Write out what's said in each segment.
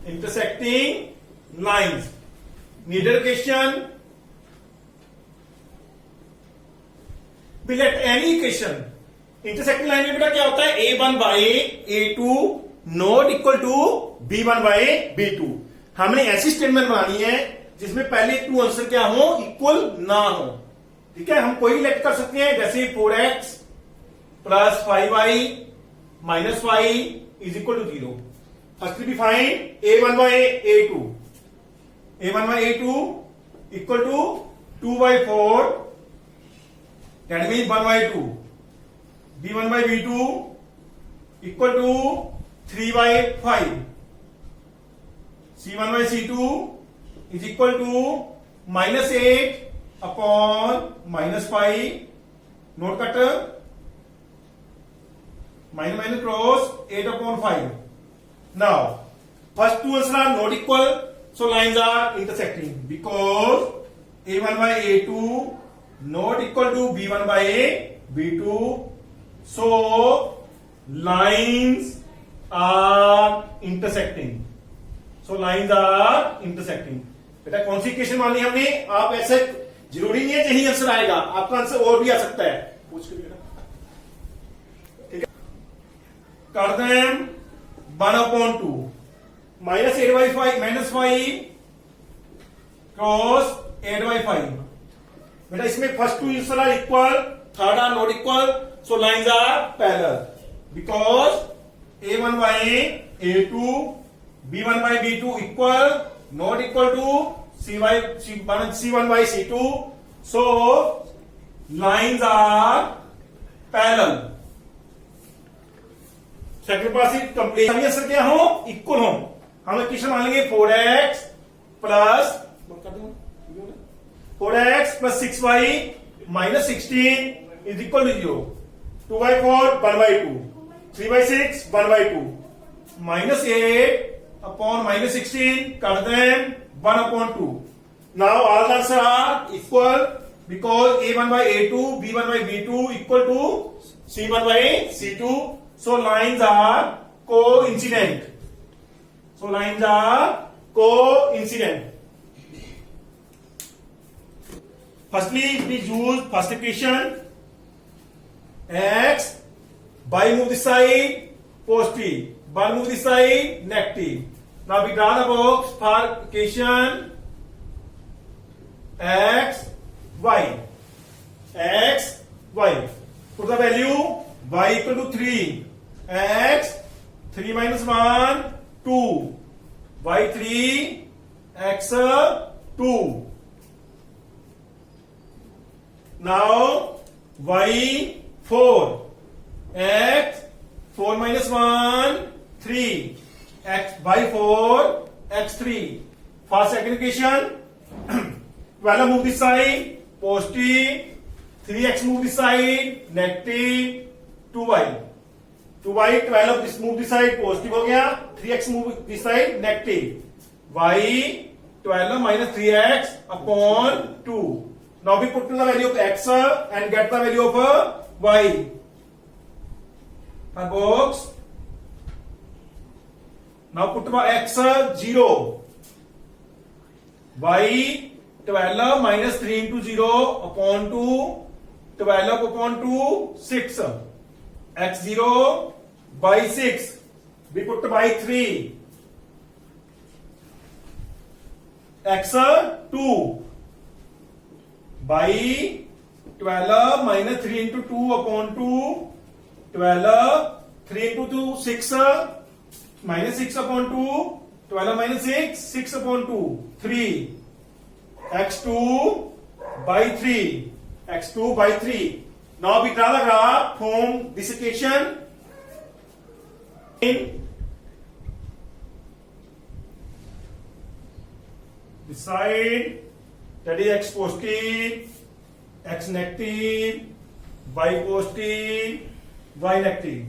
intersecting lines. Needed question. Be let any equation. Intersecting line में बेटा क्या होता है? A1 by A2 not equal to B1 by B2. हमने ऐसी स्टेटमेंट बनानी है जिसमें पहले टू आंसर क्या हो? इक्वल ना हो. ठीक है, हम कोई लेट कर सकते हैं, जैसे 4x plus 5y minus 5 is equal to 0. First be find A1 by A2. A1 by A2 equal to 2 by 4, that means 1 by 2. B1 by B2 equal to 3 by 5. C1 by C2 is equal to minus 8 upon minus 5. Note cutter. Minus minus cross 8 upon 5. Now, first two answers are not equal, so lines are intersecting because A1 by A2 not equal to B1 by B2. So lines are intersecting. So lines are intersecting. बेटा कौन सी equation मानी हमने? आप ऐसे जरूरी नहीं है यही आंसर आएगा, आपका आंसर और भी आ सकता है. पूछ के बेटा. ठीक है, कर दें 1/2 माइनस 8/5 माइनस 5 क्रॉस 8/5. बेटा इसमें first two answer are equal, third are not equal, so lines are parallel because A1 by A2 B1 by B2 equal not equal to C1 by C2, so lines are parallel. Second pass complete. सभी answer क्या हो? Equal हो. हम equation मान लेंगे 4x plus 6y minus 16 is equal to 0. 2 by 4 1 by 2. 3 by 6 1 by 2. Minus 8 upon minus 16 कर दें 1 upon 2. Now all the answers are equal because A1 by A2 B1 by B2 equal to C1 by C2. So lines are coincident. Firstly, please use first equation. X by move this side positive, by move this side negative. Now we draw the box for equation x y. Put the value y equal to 3. X 3 minus 1 2. Y 3 x 2. Now y 4 x 4 minus 1 3 x by 4 x3. For second equation 12 move this side positive, 3x move this side negative, 2y 12 this move this side positive हो गया, 3x move this side negative, y 12 minus 3x upon 2. Now we put to the value of x and get the value of y. For box. Now put to x 0. Y 12 minus 3 into 0 upon 2. 12 upon 2 6. X 0 by 6. We put by 3. X 2. By 12 minus 3 into 2 upon 2, 12, 3 into 2, 6, minus 6 upon 2, 12 minus 6, 6 upon 2, 3, x2 by 3, x2 by 3. Now we draw the graph from this equation. In this side, that is x positive, x negative, y positive, y negative.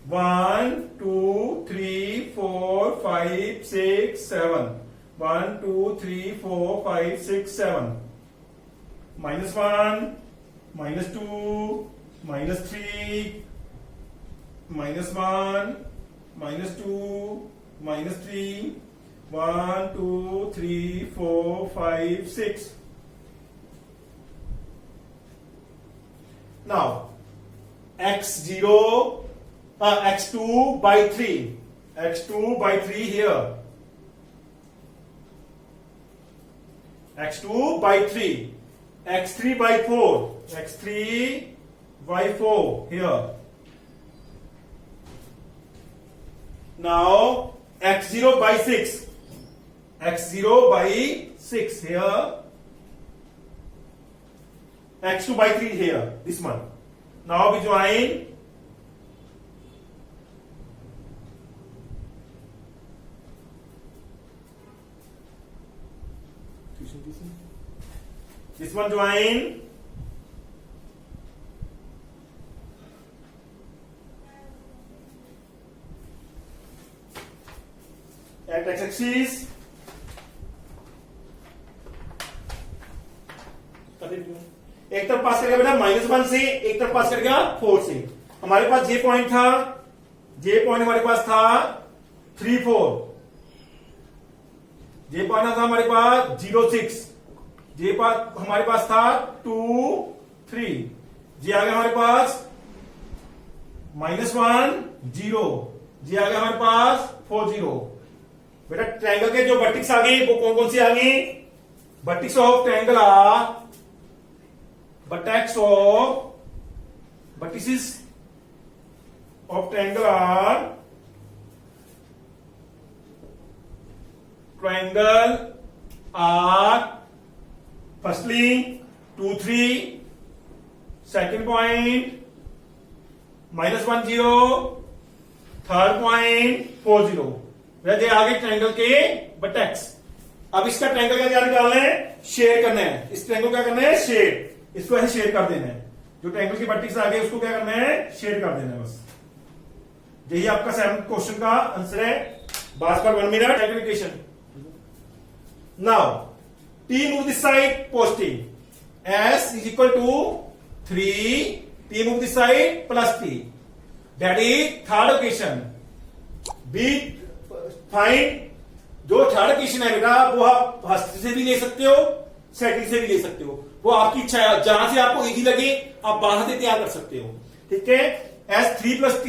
1, 2, 3, 4, 5, 6, 7. 1, 2, 3, 4, 5, 6, 7. Minus 1, minus 2, minus 3, minus 1, minus 2, -3, 1 2 3 4 5 6. Now x0 x2 by 3, x2 by 3 here, x2 by 3, x3 by 4, x3 by 4 here. Now x0 by 6, x0 by 6 here, x2 by 3 here, this one. Now we join this one, join at x-axis, एक तरफ पास करेगा बेटा -1 से, एक तरफ पास करेगा 4 से. हमारे पास जे पॉइंट था, जे पॉइंट हमारे पास था 3 4, जे पॉइंट था हमारे पास 0 6, जे हमारे पास था 2 3, जे आ गया हमारे पास -1 0, जे आ गया हमारे पास 4 0. बेटा ट्रायंगल के जो वर्टिक्स आ गए वो कौन कौन सी आ गई? Vertex of triangle are, vertex of vertices of triangle are firstly 2 3, second point -1 0, third point 4 0. वैसे आगे ट्रायंगल के वर्टेक्स. अब इसका ट्रायंगल का क्या निकालना है? शेयर करना है. इस ट्रायंगल क्या करना है? शेयर. इसको ऐसे शेयर कर देना है. जो ट्रायंगल की वर्टिक्स आ गए उसको क्या करना है? शेयर कर देना है बस. यही आपका 7th क्वेश्चन का आंसर है. बास पर 1 minute. Aggregation. Now t move this side positive, s is equal to 3, t move this side plus t. That is third equation. b find जो थर्ड इक्वेशन है बेटा वो आप हस्त से भी ले सकते हो, सेटिंग से भी ले सकते हो, वो आपकी इच्छा है. जहां से आपको इजी लगे आप वहां से तैयार कर सकते हो. ठीक है. s3 plus t.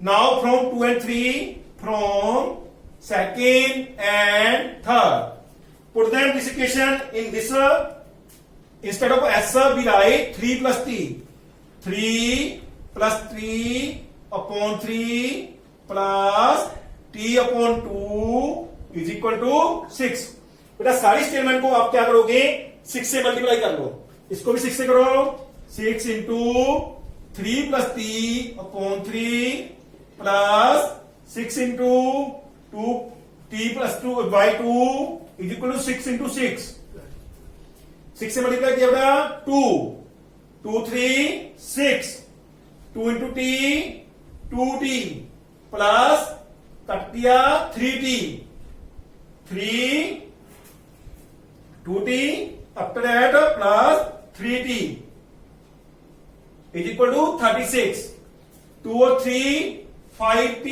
Now from 2 and 3, from second and third, put them this equation in this. Instead of s we write 3 plus t. 3 plus 3 upon 3 plus t upon 2 is equal to 6. बेटा सारी statement को आप क्या करोगे? 6 से multiply कर लो. इसको भी 6 से करो. 6 into 3 plus T upon 3 plus 6 into 2 T plus 2 by 2 is equal to 6 into 6. 6 से मल्टीप्लाई किया बेटा 2 2 3 6. 2 into T 2t plus cut दिया 3t 3 2t after that plus 3t is equal to 36. 2 or 3 5t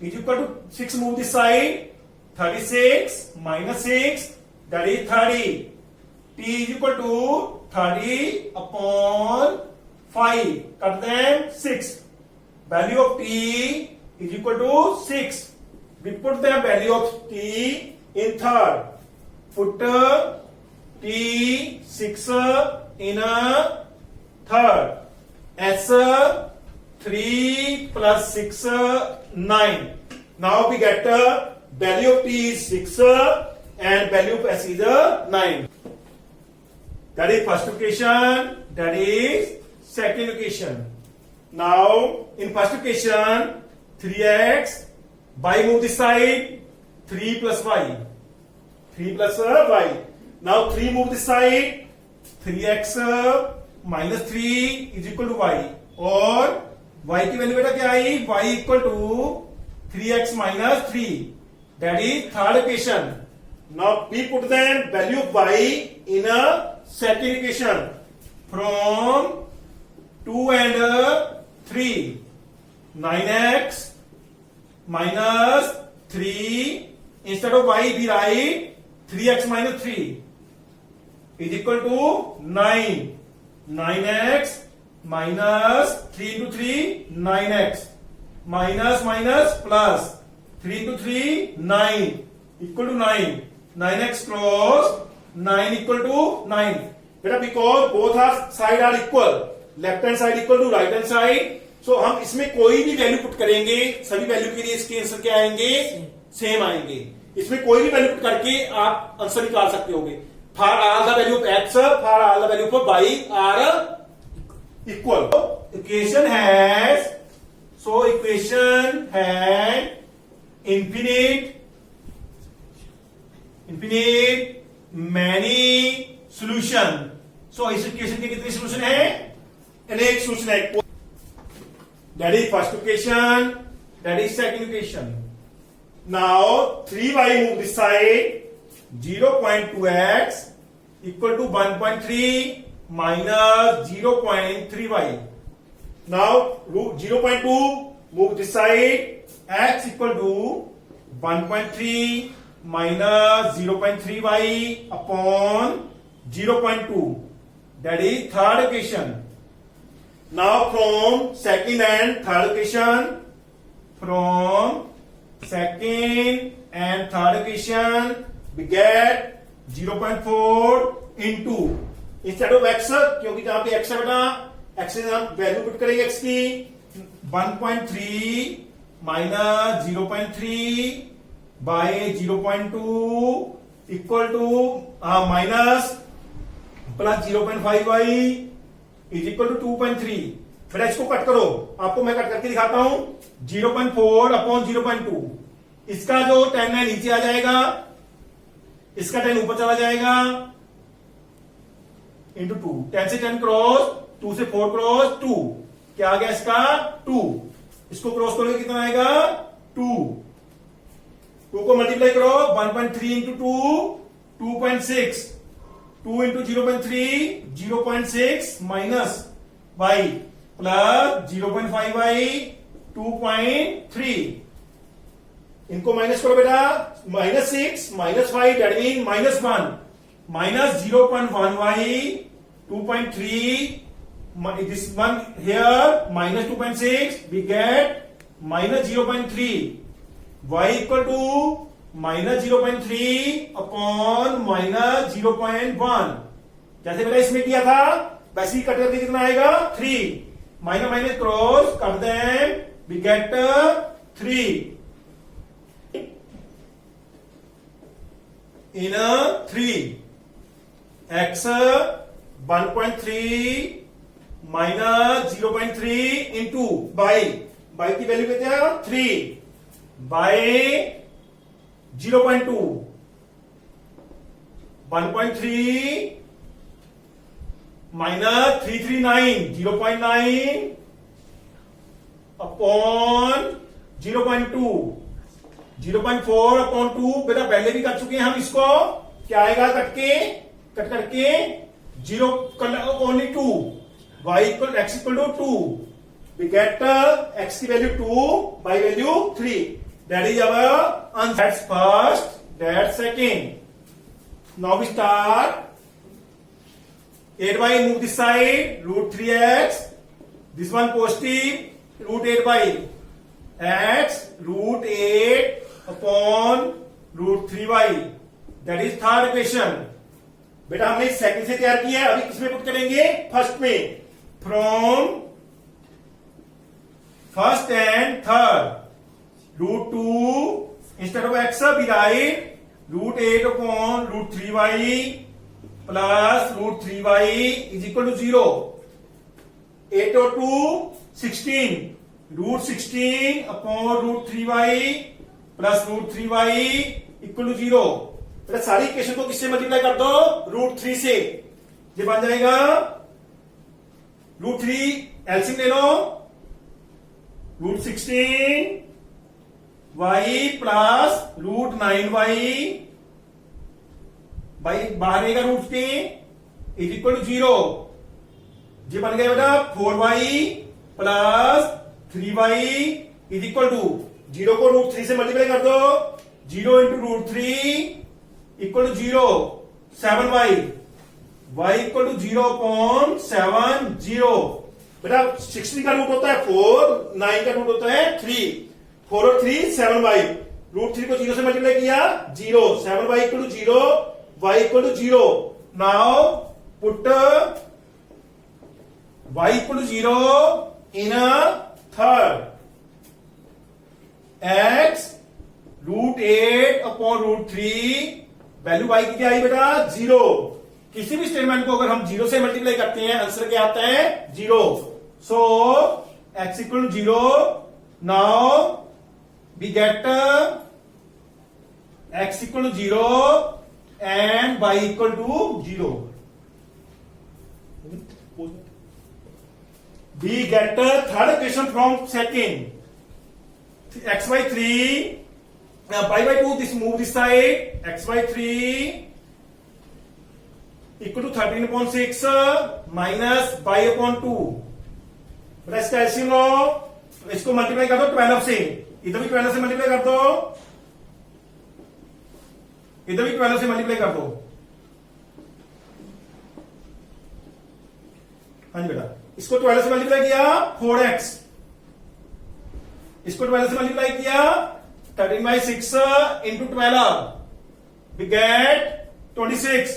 is equal to 6. Move this side. 36 minus 6 that is 30. t is equal to 30 upon 5. Cut them 6. Value of t is equal to 6. We put the value of t in third. Put t 6 in a third. S 3 plus 6 9. Now we get value of t is 6 and value of s is 9. That is first equation. That is second equation. Now in first equation 3x by move this side 3 plus y. 3 plus y. Now 3 move this side. 3x minus 3 is equal to y. और y की value बेटा क्या आई? y equal to 3x minus 3. That is third equation. Now we put the value of y in a second equation. From 2 and 3. 9x minus 3 instead of y we write 3x minus 3 is equal to 9. 9x minus 3 into 3 9x minus minus plus 3 into 3 9 equal to 9. 9x cross 9 equal to 9. बेटा because both are side are equal, left hand side equal to right hand side, so हम इसमें कोई भी value put करेंगे सभी value के लिए इसके आंसर क्या आएंगे, सेम आएंगे. इसमें कोई भी वैल्यू पुट करके आप आंसर निकाल सकते होगे. For all the value of x, for all the value of y are equal. Equation has infinite many solution. So इस इक्वेशन के कितने सोल्यूशन है, अनेक सोल्यूशन है. That is first equation, that is second equation. Now 3y move this side, 0.2x equal to 1.3 minus 0.3y. Now 0.2 move this side, x equal to 1.3 minus 0.3y upon 0.2. That is third equation. Now from second and third equation, we get 0.4 into instead of x, क्योंकि जहां पे x है बेटा, x से हम value put करेंगे x की, 1.3 minus 0.3 by 0.2 equal to minus plus 0.5y is equal to 2.3. बेटा इसको कट करो, आपको मैं कट करके दिखाता हूं. 0.4 अपॉन 0.2, इसका जो 10 है नीचे आ जाएगा, इसका 10 ऊपर चला जाएगा, इंटू 2. 10 से 10 क्रॉस, 2 से 4 क्रॉस 2, क्या आ गया इसका 2. इसको क्रॉस करोगे कितना आएगा 2. 2 को मल्टीप्लाई करो, 1.3 into 2 2.6, 2 into 0.3 0.6 minus y plus 0.5y 2.3. इनको माइनस करो बेटा, -6 -5 that mean -1 minus 0.1y 2.3, this one here minus 2.6, we get minus 0.3, y equal to minus 0.3 upon minus 0.1. जैसे बेटा इसमें किया था वैसे ही कट करके कितना आएगा 3, माइनस माइनस क्रॉस कर दें, we get 3 in 3 x 1.3 minus 0.3 into by की वैल्यू कितनी है 3 by 0.2 1.3 minus 339 0.9 upon 0.2 0.4 अपॉन 2. बेटा पहले भी कर चुके हैं हम इसको, क्या आएगा कट करके 0 only 2, y equal x equal to 2, we get x की value 2 y value 3. That is our answer. That's first, that's second. Now we start. 8y move this side, root 3x, this one positive, root 8y, x root 8 upon root 3y. That is third equation. बेटा हमने second से तैयार किया है, अभी किसमें put करेंगे first में. From first and third, root 2 instead of X we write root 8 upon root 3y plus root 3y is equal to 0. 8 और 2 16, root 16 upon root 3y plus root 3y equal to 0. बेटा सारी equation को किससे multiply कर दो, root 3 से. ये बन जाएगा रूट 3 एलसीएम ले लो, root 16 y plus root 9y बाहर रहेगा रूट के इज इक्वल टू 0. ये बन गया बेटा 4y plus 3y is equal to zero को रूट 3 से मल्टीप्लाई कर दो, 0 into root 3 equal to 0, 7y, y equal to 0.7 0। बेटा 16 का रूट होता है 4, 9 का रूट होता है 3, 4 और 3 7y, रूट 3 को 0 से मल्टीप्लाई किया 0, 7y equal to 0, y equal to 0। Now put y equal to 0 in a third, x root 8 upon root 3, value y की क्या आई बेटा 0। किसी भी स्टेटमेंट को अगर हम 0 से मल्टीप्लाई करते हैं आंसर क्या आता है 0। So x equal to 0, now we get x equal to 0 and y equal to 0. We get third equation from second. X by 3, y by 2, this move this side, x by 3 equal to 13.6 minus y upon 2. बेटा इसका LCM लो, इसको multiply कर दो 12 से, इधर भी 12 से multiply कर दो, इधर भी 12 से मल्टीप्लाई कर दो। हाँ जी बेटा, इसको 12 से मल्टीप्लाई किया 4x, इसको 12 से मल्टीप्लाई किया 13/6 into 12, we get 26,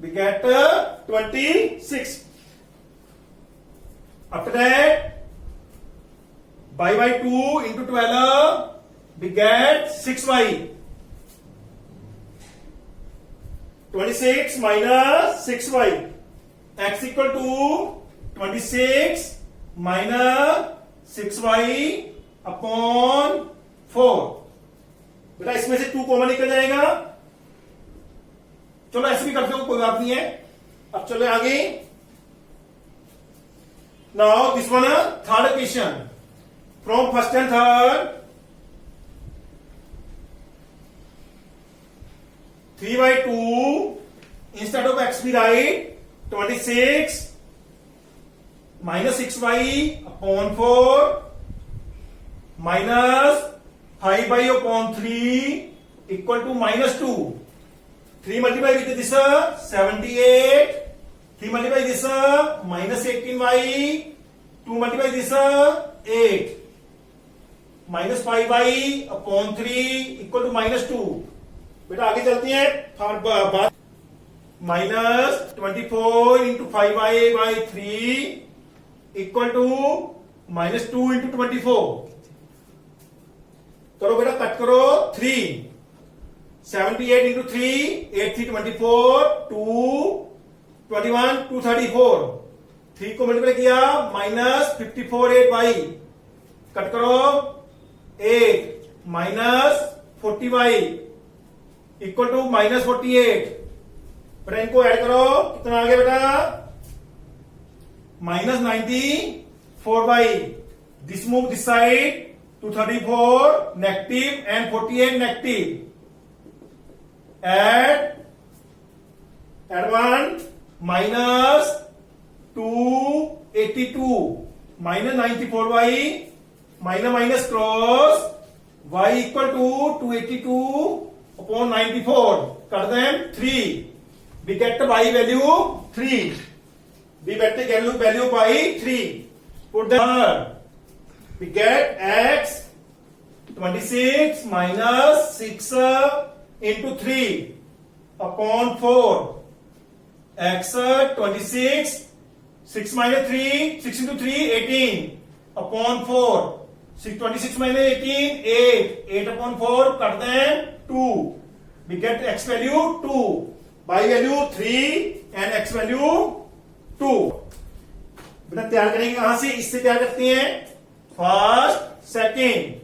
we get 26। After that, y by 2 into 12, we get 6y. 26 minus 6y. X equal to 26 minus 6y upon 4. बेटा इसमें से 2 कॉमन निकल जाएगा। चलो ऐसे भी करते हो, कोई बात नहीं है। अब चलो आगे। Now this one third equation from first and third, 3 by 2 instead of x we write 26 minus 6y upon 4 minus 5y upon 3 equal to minus 2. 3 multiply with this 78, 3 multiply this minus 18y, 2 multiply this 8, minus 5y upon 3 equal to minus 2. बेटा आगे चलती हैं बात, minus 24 into 5y by 3 equal to minus 2 into 24। करो बेटा, cut करो 3, 78 into 3, 8 3 24, 2 21 2 34, 3 को multiply किया माइनस 54 8y, कट करो 8 minus 40y equal to minus 48। बेटा इनको ऐड करो, कितना आ गया बेटा minus 94y। This move this side to 34 negative and 48 negative. Add 1 minus 282 minus 94y minus minus cross y equal to 282 upon 94, cut them 3, we get the y value 3, we get the value by 3, put the we get x 26 minus 6 into 3 upon 4, x 26, 6 minus 3, 6 into 3 18 upon 4, 26 minus 18 8, 8 upon 4, cut them 2, we get x value 2, y value 3 and x value 2। बेटा तैयार करेंगे कहां से, इससे तैयार करते हैं first second.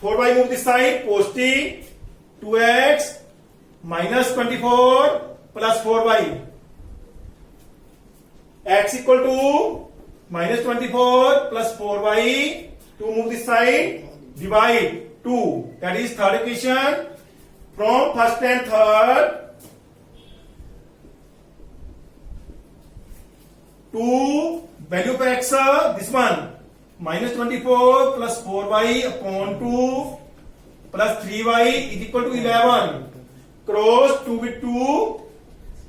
4y move this side, positive 2x minus 24 plus 4y, x equal to minus 24 plus 4y, 2 move this side, divide 2, that is third equation from first and third, 2 value of x this one minus 24 plus 4y upon 2 plus 3y is equal to 11. Cross 2 with 2,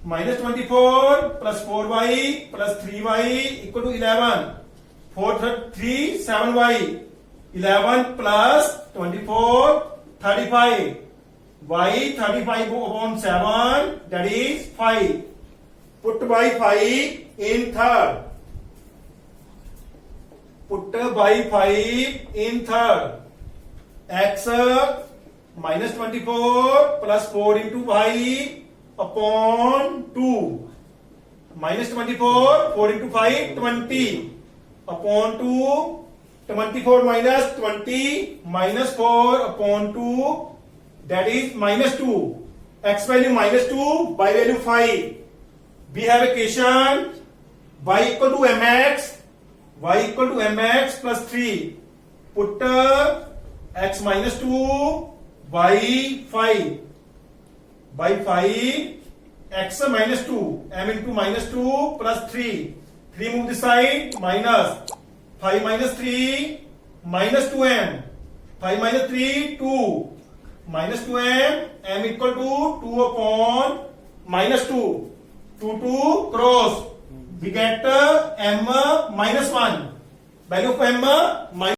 minus 24 plus 4y plus 3y equal to 11. 4, 3, 7y. 11 plus 24, 35. Y 35 upon 7, that is 5. Put by 5 in third. Put by 5 in third. X minus 24 plus 4 into y upon 2. Minus 24, 4 into 5, 20. Upon 2, 24 minus 20 minus 4 upon 2, that is minus 2. X value minus 2, y value 5. We have equation y equal to mx, y equal to mx plus 3. Put x minus 2, y 5. By 5, x minus 2, m into minus 2 plus 3. 3 move this side, minus. 5 minus 3, minus 2m. 5 minus 3, 2. Minus 2m, m equal to 2 upon minus 2. 2 cross. We get m minus 1. Value of m minus